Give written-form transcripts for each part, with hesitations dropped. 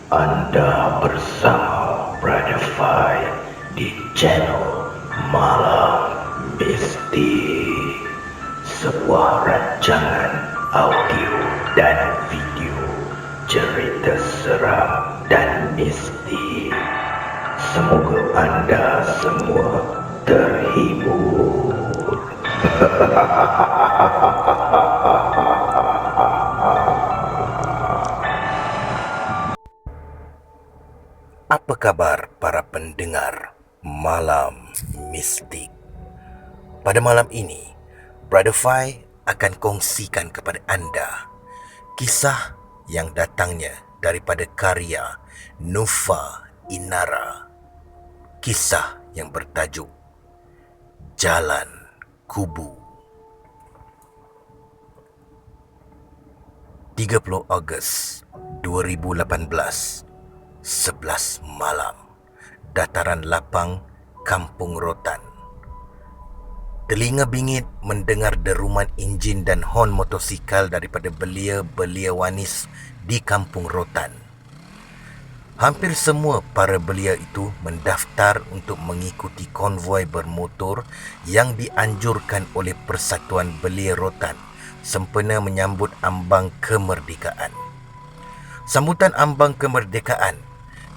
Anda bersama Brother Fai di channel Malam Mistik, sebuah rancangan audio dan video cerita seram dan mistik. Semoga anda semua terhibur. Apa kabar para pendengar Malam Mistik? Pada malam ini, Brother Fai akan kongsikan kepada anda kisah yang datangnya daripada karya Nufa Inara. Kisah yang bertajuk Jalan Kubu. 30 Ogos 2018, 11 malam, dataran lapang Kampung Rotan. Telinga bingit mendengar deruman enjin dan hon motosikal daripada belia-belia wanis di Kampung Rotan. Hampir semua para belia itu mendaftar untuk mengikuti konvoi bermotor yang dianjurkan oleh Persatuan Belia Rotan sempena menyambut ambang kemerdekaan. Sambutan ambang kemerdekaan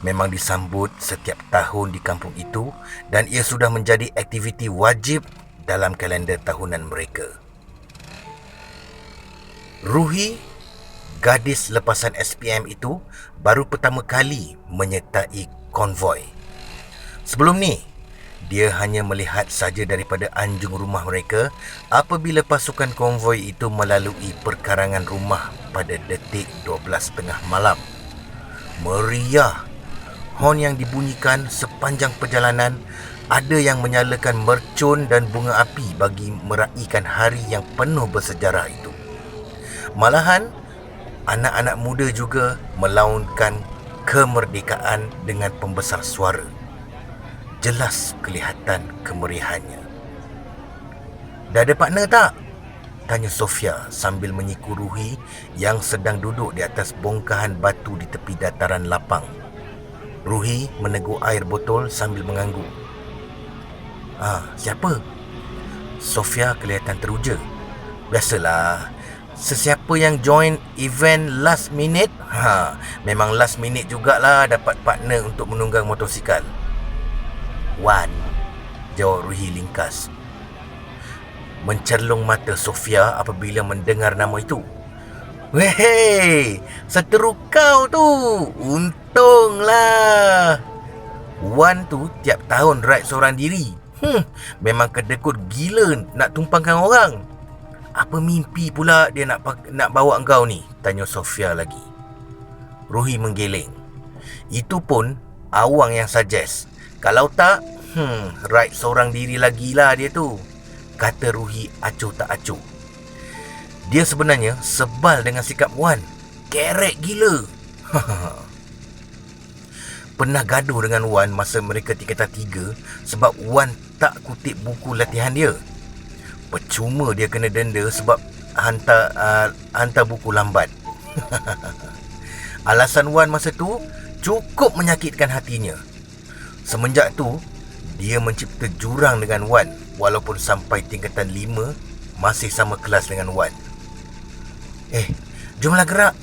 memang disambut setiap tahun di kampung itu dan ia sudah menjadi aktiviti wajib dalam kalender tahunan mereka. Ruhi, gadis lepasan SPM itu, baru pertama kali menyertai konvoi. Sebelum ni, dia hanya melihat saja daripada anjung rumah mereka apabila pasukan konvoi itu melalui perkarangan rumah pada detik 12:30 malam. Meriah. Hon yang dibunyikan sepanjang perjalanan, ada yang menyalakan mercun dan bunga api bagi meraihkan hari yang penuh bersejarah itu. Malahan, anak-anak muda juga melaungkan kemerdekaan dengan pembesar suara. Jelas kelihatan kemeriahannya. Dah ada partner tak? Tanya Sofia sambil menyiku Ruhi yang sedang duduk di atas bongkahan batu di tepi dataran lapang. Ruhi meneguk air botol sambil mengangguk. Siapa? Sofia kelihatan teruja. Biasalah, sesiapa yang join event last minute, memang last minute jugalah dapat partner untuk menunggang motosikal. Wan, jawab Ruhi lingkas. Mencerlung mata Sofia apabila mendengar nama itu. Wehey, seteru kau tu. Untunglah. Wan tu tiap tahun ride seorang diri. Memang kedekut gila nak tumpangkan orang. Apa mimpi pula dia nak bawa engkau ni? Tanya Sofia lagi. Ruhi menggeleng. Itu pun awang yang suggest. Kalau tak, ride seorang diri lagilah dia tu, kata Ruhi acuh tak acuh. Dia sebenarnya sebal dengan sikap Wan. Kerek gila. Pernah gaduh dengan Wan masa mereka tingkatan 3 sebab Wan tak kutip buku latihan dia. Percuma dia kena denda sebab hantar buku lambat. Alasan Wan masa tu cukup menyakitkan hatinya. Semenjak tu, dia mencipta jurang dengan Wan walaupun sampai tingkatan 5 masih sama kelas dengan Wan. Jomlah gerak.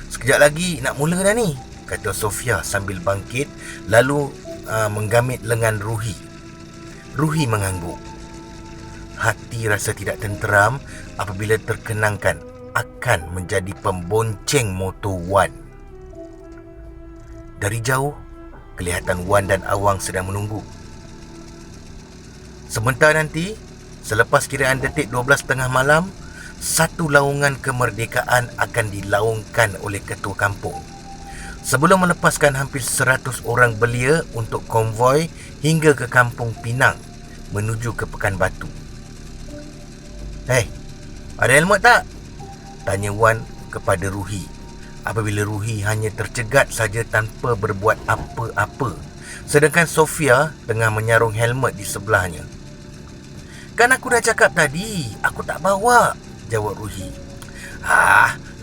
Sekejap lagi nak mula dah ni, kata Sofia sambil bangkit lalu menggamit lengan Ruhi. Ruhi mengangguk. Hati rasa tidak tenteram apabila terkenangkan akan menjadi pembonceng motor Wan. Dari jauh, kelihatan Wan dan Awang sedang menunggu. Sebentar nanti, selepas kiraan detik 12:30 malam, satu laungan kemerdekaan akan dilaungkan oleh ketua kampung. Sebelum melepaskan hampir 100 orang belia untuk konvoi hingga ke Kampung Pinang menuju ke Pekan Batu. Ada helmet tak? Tanya Wan kepada Ruhi apabila Ruhi hanya tercegat saja tanpa berbuat apa-apa, sedangkan Sofia tengah menyarung helmet di sebelahnya. Kan aku dah cakap tadi, aku tak bawa, jawab Ruhi.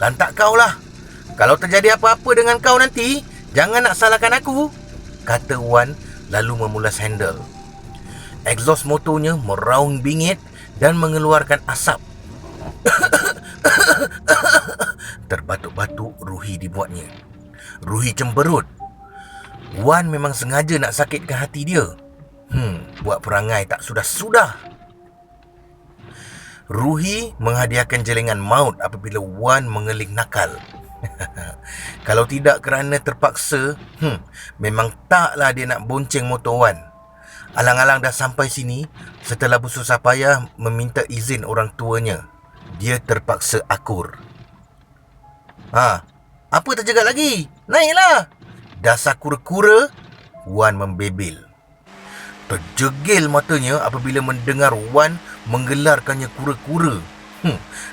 Lantak kau lah. Kalau terjadi apa-apa dengan kau nanti, Jangan nak salahkan aku, kata Wan lalu memulas handle. Exhaust motornya meraung bingit dan mengeluarkan asap. Terbatuk-batuk Ruhi dibuatnya. Ruhi cemberut. Wan memang sengaja nak sakitkan hati dia. Buat perangai tak sudah-sudah. Ruhi menghadiahkan jelengan maut apabila Wan mengeling nakal. Kalau tidak kerana terpaksa, memang taklah dia nak bonceng motor Wan. Alang-alang dah sampai sini, setelah bersusah payah meminta izin orang tuanya, dia terpaksa akur. Apa terjegat lagi? Naiklah! Dasar kura-kura, Wan membebel. Terjegil matanya apabila mendengar Wan menggelarkannya kura-kura.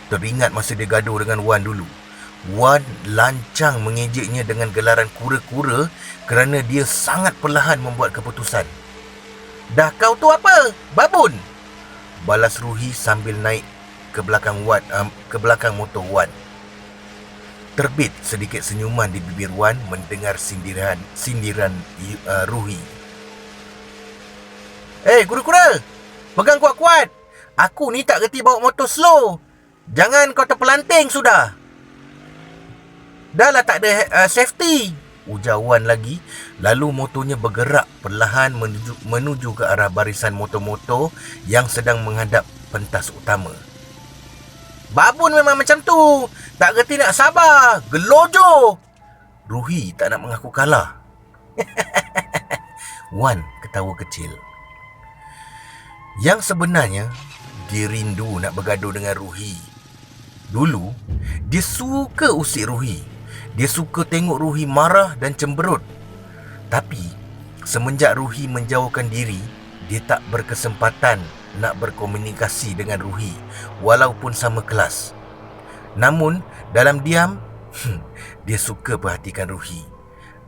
Teringat masa dia gaduh dengan Wan dulu. Wan lancang mengejeknya dengan gelaran kura-kura kerana dia sangat perlahan membuat keputusan. Dah kau tu apa? Babun! Balas Ruhi sambil naik ke belakang Wan, ke belakang motor Wan. Terbit sedikit senyuman di bibir Wan mendengar sindiran Ruhi. Kura-kura! Pegang kuat-kuat! Aku ni tak reti bawa motor slow. Jangan kau terpelanting sudah. Dah lah tak ada safety, ujar Wan lagi. Lalu motornya bergerak perlahan menuju ke arah barisan motor-motor yang sedang menghadap pentas utama. Babun memang macam tu. Tak reti nak sabar. Gelojoh. Ruhi tak nak mengaku kalah. Wan ketawa kecil. Yang sebenarnya, dia rindu nak bergaduh dengan Ruhi. Dulu, dia suka usik Ruhi. Dia suka tengok Ruhi marah dan cemberut. Tapi, semenjak Ruhi menjauhkan diri, dia tak berkesempatan nak berkomunikasi dengan Ruhi walaupun sama kelas. Namun dalam diam, dia suka perhatikan Ruhi,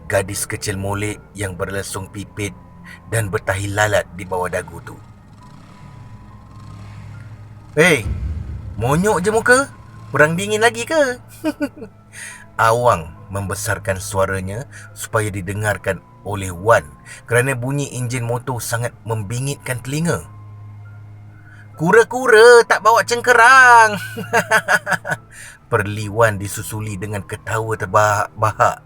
gadis kecil molek yang berlesung pipit dan bertahi lalat di bawah dagu tu. Monyok je muka? Kurang dingin lagi ke? Awang membesarkan suaranya supaya didengarkan oleh Wan kerana bunyi enjin motor sangat membingitkan telinga. Kura-kura tak bawa cengkerang. Perli Wan disusuli dengan ketawa terbahak-bahak.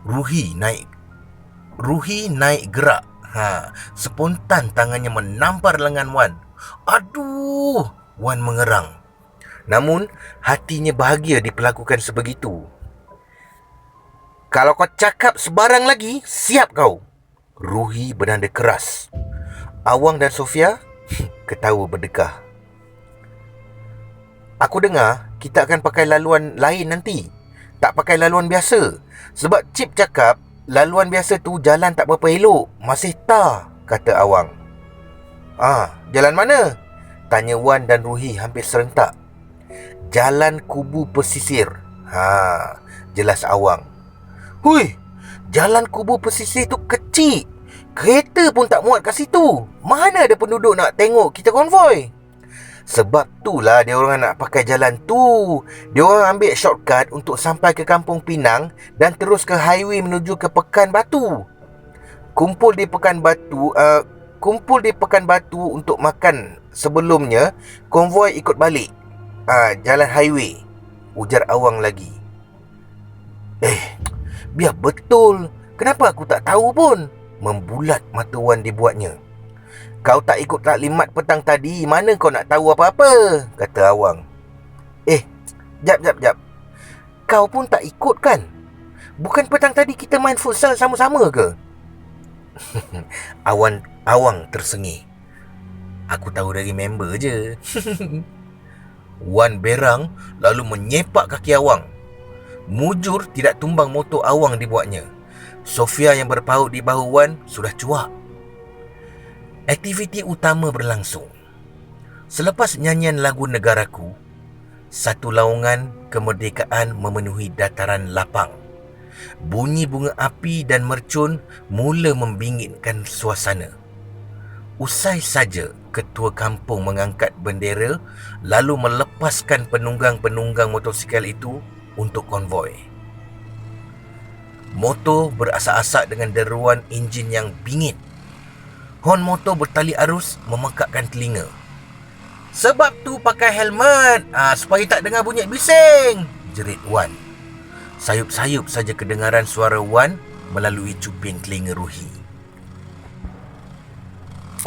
Ruhi naik gerak. Spontan tangannya menampar lengan Wan. Aduh, Wan mengerang. Namun hatinya bahagia diperlakukan sebegitu. Kalau kau cakap sebarang lagi, siap kau. Ruhi bernada keras. Awang dan Sofia ketawa berdekah. Aku dengar kita akan pakai laluan lain nanti. Tak pakai laluan biasa. Sebab Cip cakap laluan biasa tu jalan tak berapa elok. Masih tar, kata Awang. Jalan mana? Tanya Wan dan Ruhi hampir serentak. Jalan Kubu Pesisir. Jelas Awang. Hui, jalan Kubu Pesisir tu kecil. Kereta pun tak muat kat situ. Mana ada penduduk nak tengok kita konvoi? Sebab itulah dia orang nak pakai jalan tu. Dia orang ambil shortcut untuk sampai ke Kampung Pinang dan terus ke highway menuju ke Pekan Batu. Kumpul di Pekan Batu untuk makan. Sebelumnya konvoi ikut balik jalan highway, ujar Awang lagi. Biar betul. Kenapa aku tak tahu pun? Membulat mata Wan dibuatnya. Kau tak ikut taklimat petang tadi, mana kau nak tahu apa-apa? Kata Awang. Jap. Kau pun tak ikut kan? Bukan petang tadi kita main futsal sama-sama ke? Awang tersengih. Aku tahu dari member je. Wan berang lalu menyepak kaki Awang. Mujur tidak tumbang motor Awang dibuatnya. Sofia yang berpaut di bahu Wan sudah cuak. Aktiviti utama berlangsung. Selepas nyanyian lagu Negaraku, satu laungan kemerdekaan memenuhi dataran lapang. Bunyi bunga api dan mercun mula membingitkan suasana. Usai saja ketua kampung mengangkat bendera lalu melepaskan penunggang-penunggang motosikal itu untuk konvoi. Motor berasak-asak dengan deruan enjin yang bingit. Hon motor bertali arus memekakkan telinga. "Sebab tu pakai helmet, supaya tak dengar bunyi bising," jerit Wan. Sayup-sayup saja kedengaran suara Wan melalui cuping telinga Ruhi.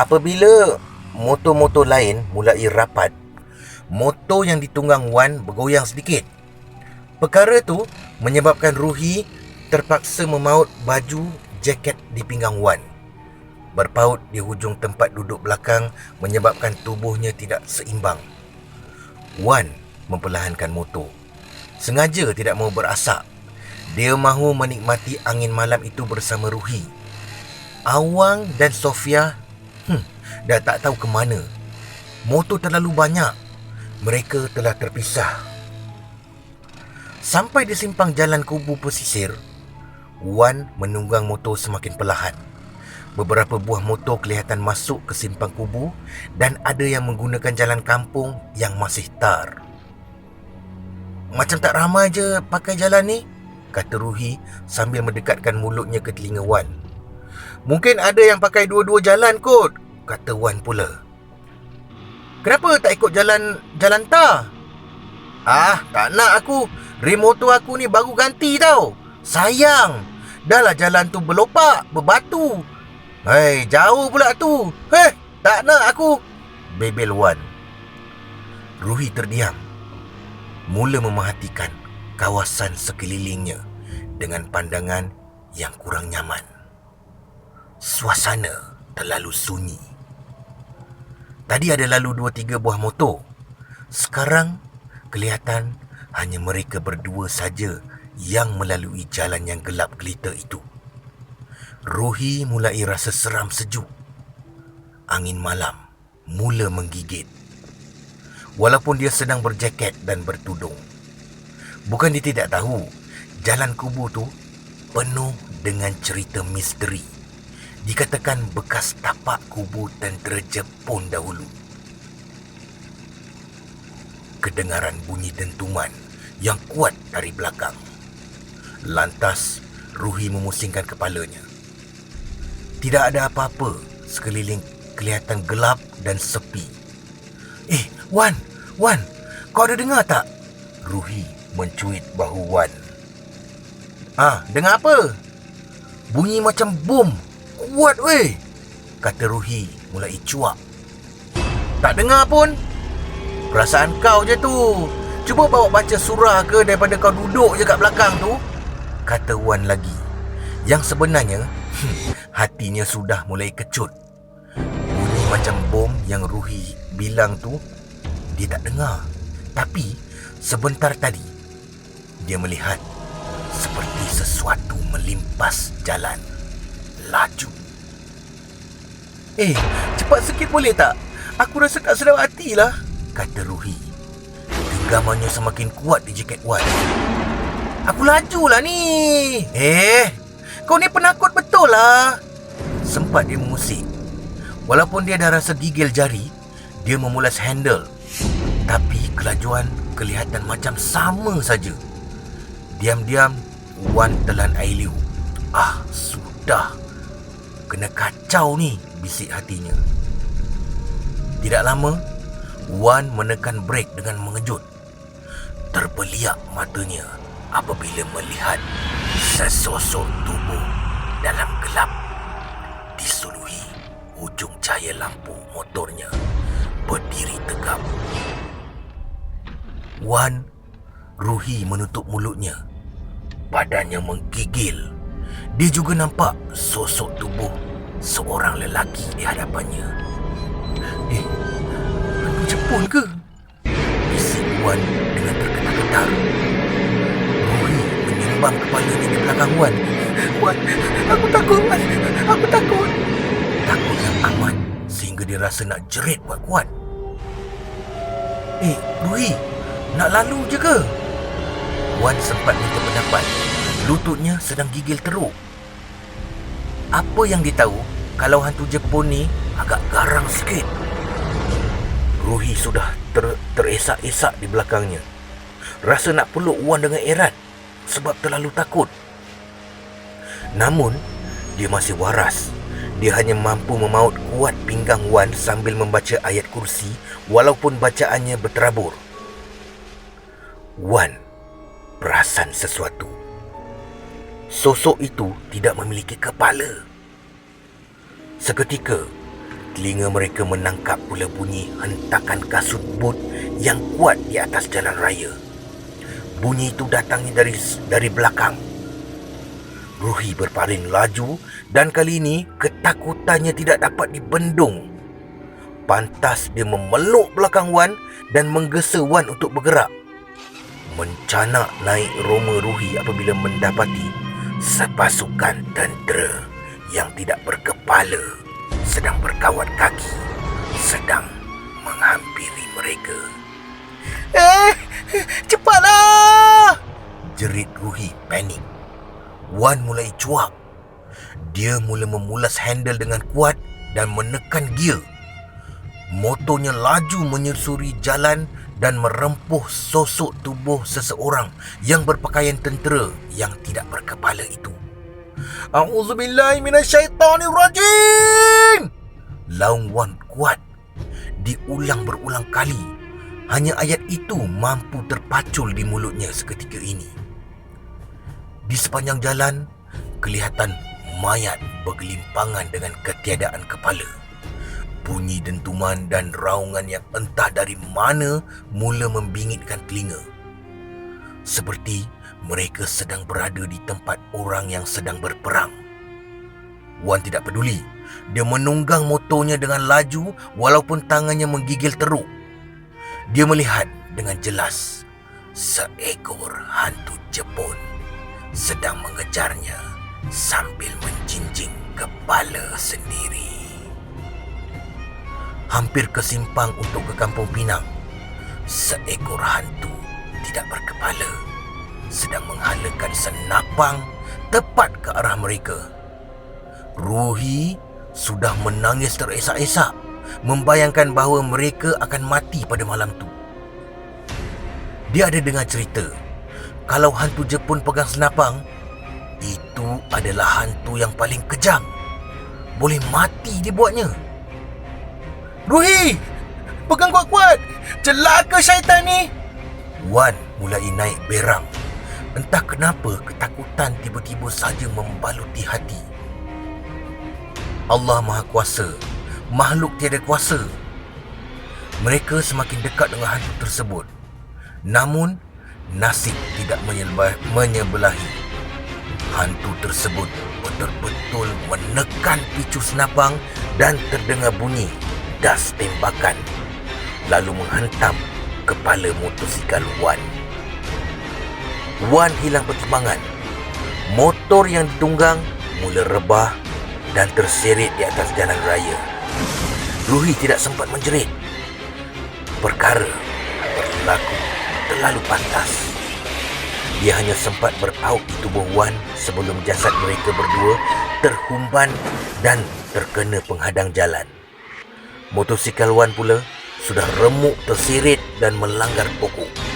Apabila motor-motor lain mulai rapat, motor yang ditunggang Wan bergoyang sedikit. Perkara tu menyebabkan Ruhi terpaksa memaut baju jaket di pinggang Wan. Berpaut di hujung tempat duduk belakang menyebabkan tubuhnya tidak seimbang. Wan memperlahankan motor. Sengaja tidak mahu berasak. Dia mahu menikmati angin malam itu bersama Ruhi. Awang dan Sofia dah tak tahu ke mana. Motor terlalu banyak. Mereka telah terpisah. Sampai di simpang jalan kubu pesisir, Wan menunggang motor semakin perlahan. Beberapa buah motor kelihatan masuk ke simpang kubu dan ada yang menggunakan jalan kampung yang masih tar. "Macam tak ramai je pakai jalan ni," kata Ruhi sambil mendekatkan mulutnya ke telinga Wan. "Mungkin ada yang pakai dua-dua jalan kot," kata Wan pula. "Kenapa tak ikut jalan tar?" Tak nak aku. Rem motor aku ni baru ganti tau. Sayang. Dah lah jalan tu berlopak, berbatu. Hei, jauh pula tu. Tak nak aku, bebel Wan. Ruhi terdiam, mula memerhatikan kawasan sekelilingnya dengan pandangan yang kurang nyaman. Suasana terlalu sunyi. Tadi ada lalu 2-3 buah motor. Sekarang kelihatan hanya mereka berdua saja yang melalui jalan yang gelap gelita itu. Ruhi mulai rasa seram sejuk. Angin malam mula menggigit. Walaupun dia sedang berjaket dan bertudung. Bukan dia tidak tahu, jalan kubu tu penuh dengan cerita misteri. Dikatakan bekas tapak kubu tentera Jepun dahulu. Kedengaran bunyi dentuman yang kuat dari belakang. Lantas Ruhi memusingkan kepalanya. Tidak ada apa-apa. Sekeliling kelihatan gelap dan sepi. Wan, kau ada dengar tak? Ruhi mencuit bahu Wan. Dengar apa? Bunyi macam bom. Kuat weh, kata Ruhi mulai cuak. Tak dengar pun. Perasaan kau je tu. Cuba bawa baca surah ke daripada kau duduk je kat belakang tu, kata Wan lagi. Yang sebenarnya hatinya sudah mulai kecut. Bunyi macam bom yang Ruhi bilang tu dia tak dengar. Tapi sebentar tadi dia melihat seperti sesuatu melimpas jalan laju. Cepat sikit boleh tak? Aku rasa tak sedap hatilah, kata Ruhi. Genggamannya semakin kuat di jaket Wan. Aku lajulah ni. Kau ni penakut betul lah, sempat dia mengusik. Walaupun dia dah rasa gigil jari, dia memulas handle. Tapi kelajuan kelihatan macam sama saja. Diam-diam Wan telan air liu. Sudah. Kena kacau ni, bisik hatinya. Tidak lama, Wan menekan brek dengan mengejut. Terbeliak matanya apabila melihat sesosok tubuh dalam gelap disuluhi hujung cahaya lampu motornya berdiri tegap. Wan, Ruhi menutup mulutnya. Badannya menggigil. Dia juga nampak sosok tubuh seorang lelaki di hadapannya. Hantu Jepun ke? Bisik Wan dengan terketar-ketar. Ruhi menyembang kepalanya di belakang Wan. Wan, aku takut Wan. Aku takut. Takut yang amat sehingga dia rasa nak jerit kuat-kuat. Ruhi, nak lalu je ke? Wan sempat minta pendapat. Lututnya sedang gigil teruk. Apa yang dia tahu kalau hantu Jepun ni agak garang sikit. Ruhi sudah teresak-esak di belakangnya. Rasa nak peluk Wan dengan erat sebab terlalu takut. Namun, dia masih waras. Dia hanya mampu memaut kuat pinggang Wan sambil membaca ayat kursi walaupun bacaannya berterabur. Wan perasan sesuatu. Sosok itu tidak memiliki kepala. Seketika, telinga mereka menangkap pula bunyi hentakan kasut but yang kuat di atas jalan raya. Bunyi itu datangnya dari belakang. Ruhi berpaling laju dan kali ini ketakutannya tidak dapat dibendung. Pantas dia memeluk belakang Wan dan menggesa Wan untuk bergerak. Mencanak naik roma Ruhi apabila mendapati sepasukan tentera yang tidak berkepala sedang berkawat kaki, sedang menghampiri mereka. Cepatlah! Jerit Ruhi panik. Wan mulai cuak. Dia mula memulas handle dengan kuat dan menekan gear. Motornya laju menyusuri jalan dan merempuh sosok tubuh seseorang yang berpakaian tentera yang tidak berkepala itu. A'udzubillahi minasyaitonirrajim! Laung Wan kuat. Diulang berulang kali. Hanya ayat itu mampu terpacul di mulutnya seketika ini. Di sepanjang jalan, kelihatan mayat bergelimpangan dengan ketiadaan kepala. Bunyi dentuman dan raungan yang entah dari mana mula membingitkan telinga. Seperti mereka sedang berada di tempat orang yang sedang berperang. Wan tidak peduli. Dia menunggang motornya dengan laju walaupun tangannya menggigil teruk. Dia melihat dengan jelas seekor hantu Jepun sedang mengejarnya sambil menjinjing kepala sendiri. Hampir ke simpang untuk ke Kampung Pinang, seekor hantu tidak berkepala sedang menghalakan senapang tepat ke arah mereka. Ruhi sudah menangis teresak-esak, membayangkan bahawa mereka akan mati pada malam tu. Dia ada dengar cerita, kalau hantu Jepun pegang senapang, itu adalah hantu yang paling kejam. Boleh mati dibuatnya. Ruhi, pegang kuat-kuat. Celaka syaitan ni. Wan mulai naik berang. Entah kenapa ketakutan tiba-tiba saja membaluti hati. Allah Maha Kuasa, makhluk tiada kuasa. Mereka semakin dekat dengan hantu tersebut. Namun, nasib tidak menyebelahi. Hantu tersebut betul-betul menekan picu senapang dan terdengar bunyi das tembakan, lalu menghantam kepala motosikal Wan. Wan hilang pertimbangan. Motor yang ditunggang mula rebah dan terseret di atas jalan raya. Ruhi tidak sempat menjerit. Perkara berlaku terlalu pantas. Dia hanya sempat berpaut di tubuh Wan sebelum jasad mereka berdua terhumban dan terkena penghadang jalan. Motosikal Wan pula sudah remuk terseret dan melanggar pokok.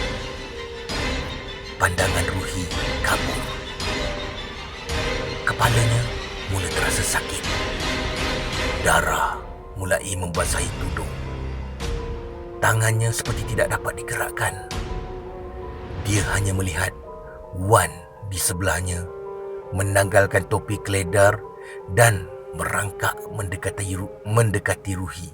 Pandangan Ruhi kabur. Kepalanya mula terasa sakit. Darah mulai membasahi tudung. Tangannya seperti tidak dapat digerakkan. Dia hanya melihat Wan di sebelahnya menanggalkan topi keledar dan merangkak mendekati Ruhi.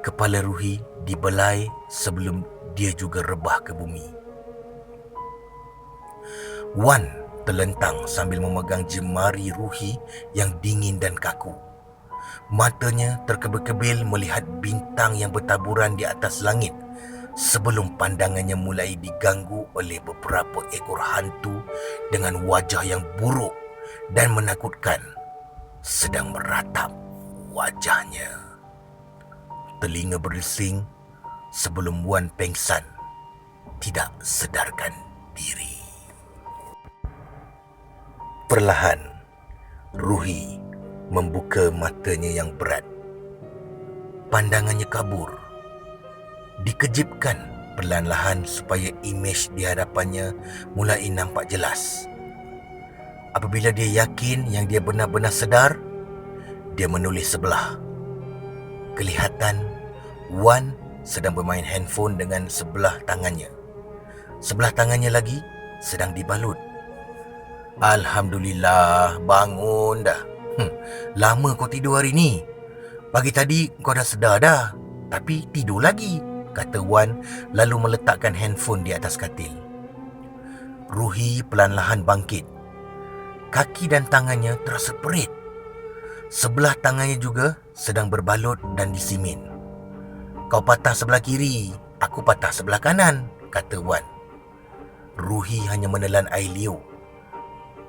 Kepala Ruhi dibelai sebelum dia juga rebah ke bumi. Wan terlentang sambil memegang jemari Ruhi yang dingin dan kaku. Matanya terkebil-kebil melihat bintang yang bertaburan di atas langit sebelum pandangannya mulai diganggu oleh beberapa ekor hantu dengan wajah yang buruk dan menakutkan sedang meratap wajahnya. Telinga berdesing sebelum Wan pengsan, tidak sedarkan diri. Perlahan, Ruhi membuka matanya yang berat. Pandangannya kabur. Dikejipkan perlahan-lahan supaya imej di hadapannya mulai nampak jelas. Apabila dia yakin yang dia benar-benar sedar, dia menoleh sebelah. Kelihatan Wan sedang bermain handphone dengan sebelah tangannya. Sebelah tangannya lagi sedang dibalut. Alhamdulillah, bangun dah. Lama kau tidur hari ni. Pagi tadi kau dah sedar dah, tapi tidur lagi, kata Wan lalu meletakkan handphone di atas katil. Ruhi perlahan-lahan bangkit. Kaki dan tangannya terasa perit. Sebelah tangannya juga sedang berbalut dan disimin. Kau patah sebelah kiri, aku patah sebelah kanan, kata Wan. Ruhi hanya menelan air liur.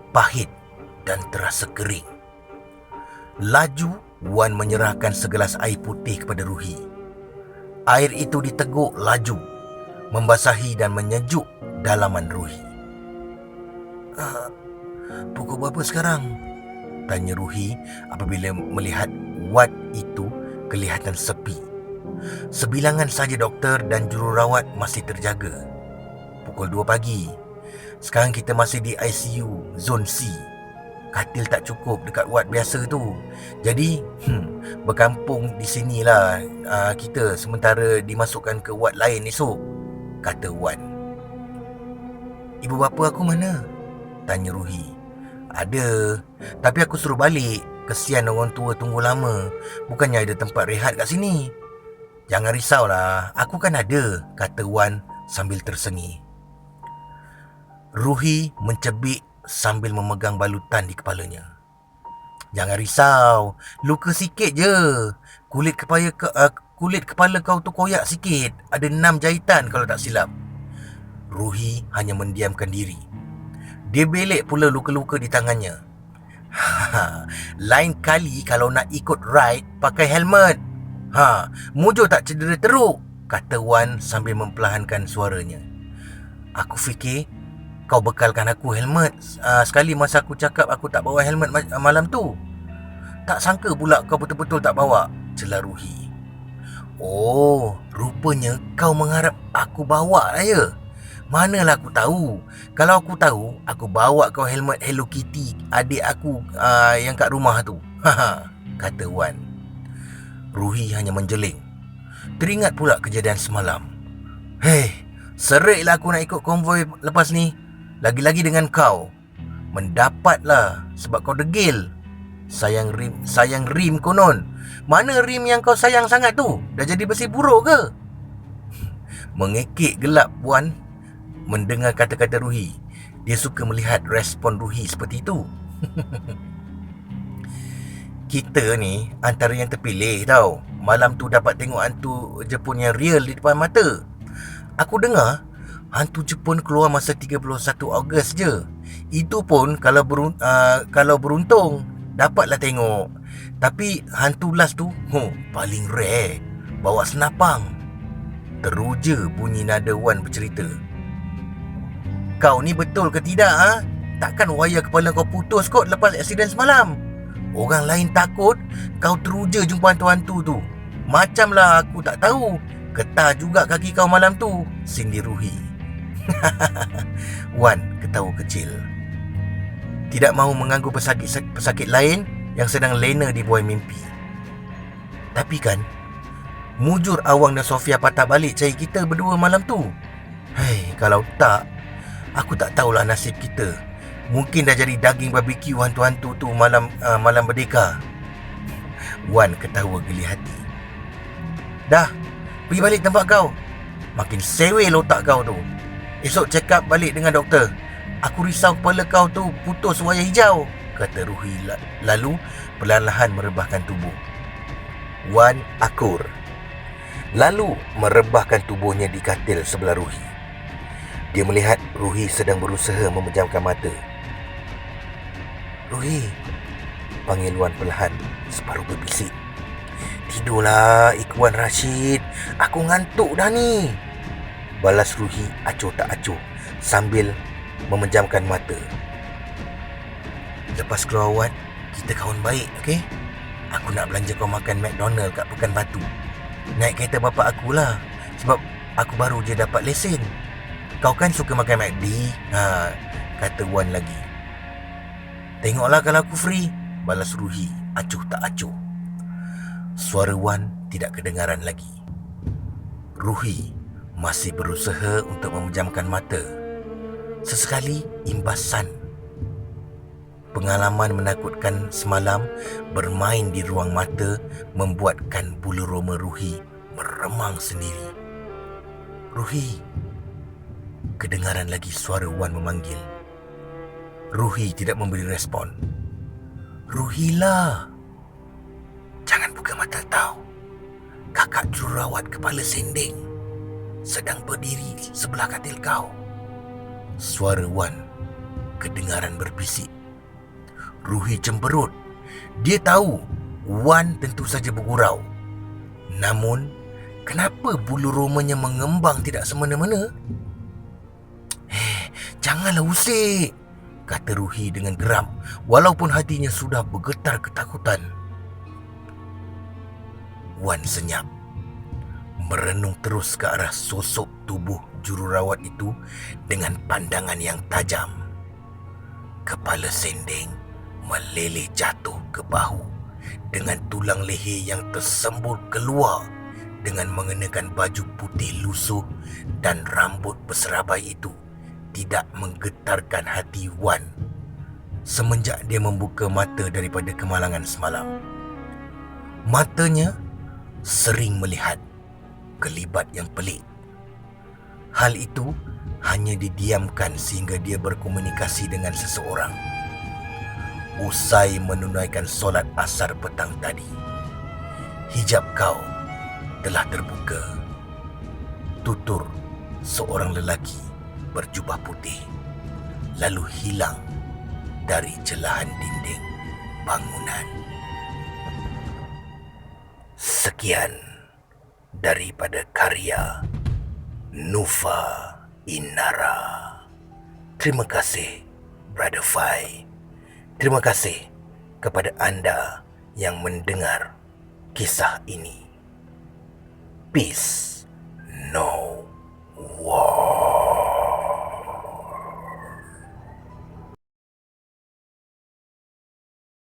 Pahit dan terasa kering. Laju Wan menyerahkan segelas air putih kepada Ruhi. Air itu diteguk laju, membasahi dan menyejuk dalaman Ruhi. Pukul berapa sekarang? Tanya Ruhi apabila melihat wad itu kelihatan sepi. Sebilangan saja doktor dan jururawat masih terjaga. Pukul 2 pagi. Sekarang kita masih di ICU Zone C. Katil tak cukup dekat wad biasa tu. Jadi berkampung di sinilah kita sementara dimasukkan ke wad lain esok, kata Wan. Ibu bapa aku mana? Tanya Ruhi. Ada, tapi aku suruh balik. Kesian orang tua tunggu lama. Bukannya ada tempat rehat kat sini. Jangan risaulah, aku kan ada, kata Wan sambil tersengih. Ruhi mencebik sambil memegang balutan di kepalanya. Jangan risau, luka sikit je. Kulit kepala kau tu koyak sikit. Ada 6 jahitan kalau tak silap. Ruhi hanya mendiamkan diri. Dia belik pula luka-luka di tangannya. Lain kali kalau nak ikut ride, pakai helmet. Mujur tak cedera teruk, kata Wan sambil memperlahankan suaranya. Aku fikir kau bekalkan aku helmet sekali masa aku cakap aku tak bawa helmet malam tu. Tak sangka pula kau betul-betul tak bawa, celah Ruhi. Oh, rupanya kau mengharap aku bawa lah ya. Manalah aku tahu. Kalau aku tahu, aku bawa kau helmet Hello Kitty adik aku yang kat rumah tu, kata Wan. Ruhi hanya menjeling. Teringat pula kejadian semalam. Hei, seriklah aku nak ikut konvoi lepas ni. Lagi-lagi dengan kau. Mendapatlah sebab kau degil. Sayang rim konon. Mana rim yang kau sayang sangat tu? Dah jadi besi buruk ke? Mengekik gelap Wan mendengar kata-kata Ruhi. Dia suka melihat respon Ruhi seperti itu. Kita ni antara yang terpilih tau. Malam tu dapat tengok hantu Jepun yang real di depan mata. Aku dengar hantu Jepun keluar masa 31 Ogos je. Itu pun kalau beruntung dapatlah tengok. Tapi hantu last tu paling rare. Bawa senapang. Teruja bunyi nada Wan bercerita. Kau ni betul ke tidak? Takkan wayar kepala kau putus kot lepas aksiden semalam. Orang lain takut kau teruja jumpa hantu-hantu tu. Macamlah aku tak tahu. Getar juga kaki kau malam tu, sindir Ruhi. Wan ketawa kecil. Tidak mahu mengganggu pesakit lain yang sedang lena di buai mimpi. Tapi kan, mujur Awang dan Sofia patah balik cari kita berdua malam tu. Hei, kalau tak, aku tak tahulah nasib kita. Mungkin dah jadi daging barbecue hantu-hantu tu malam Merdeka. Wan ketawa geli hati. Dah, pergi balik tempat kau. Makin sewel otak kau tu. Esok check up balik dengan doktor. Aku risau kepala kau tu putus wayar hijau, kata Ruhi lalu perlahan-lahan merebahkan tubuh. Wan akur. Lalu merebahkan tubuhnya di katil sebelah Ruhi. Dia melihat Ruhi sedang berusaha memejamkan mata. Ruhi, panggil Wan perlahan, separuh berbisik. Tidurlah Ikhwan Rashid, aku ngantuk dah ni, balas Ruhi acuh tak acuh sambil memejamkan mata. Lepas keluar Wan, kita kawan baik, okey? Aku nak belanja kau makan McDonald kat Pekan Batu. Naik kereta bapa akulah, sebab aku baru je dapat lesen. Kau kan suka makan McD, kata Wan lagi. Tengoklah kalau aku free, balas Ruhi acuh tak acuh. Suara Wan tidak kedengaran lagi. Ruhi masih berusaha untuk memejamkan mata. Sesekali imbasan. Pengalaman menakutkan semalam bermain di ruang mata membuatkan bulu roma Ruhi meremang sendiri. Ruhi. Kedengaran lagi suara Wan memanggil. Ruhi tidak memberi respon. Ruhilah. Jangan buka mata tau. Kakak jururawat kepala sending sedang berdiri sebelah katil kau. Suara Wan kedengaran berbisik. Ruhi cemberut. Dia tahu Wan tentu saja bergurau. Namun, kenapa bulu romanya mengembang tidak semena-mena? Janganlah usik, kata Ruhi dengan geram, walaupun hatinya sudah bergetar ketakutan. Wan senyap, merenung terus ke arah sosok tubuh jururawat itu dengan pandangan yang tajam. Kepala sending meleleh jatuh ke bahu dengan tulang leher yang tersembul keluar dengan mengenakan baju putih lusuh dan rambut berserabai itu tidak menggetarkan hati Wan semenjak dia membuka mata daripada kemalangan semalam. Matanya sering melihat kelibat yang pelik. Hal itu hanya didiamkan sehingga dia berkomunikasi dengan seseorang. Usai menunaikan solat asar petang tadi, hijab kau telah terbuka. Tutur seorang lelaki berjubah putih lalu hilang dari celahan dinding bangunan. Sekian daripada karya Nufa Inara. Terima kasih Brother Fai. Terima kasih kepada anda yang mendengar kisah ini. Peace.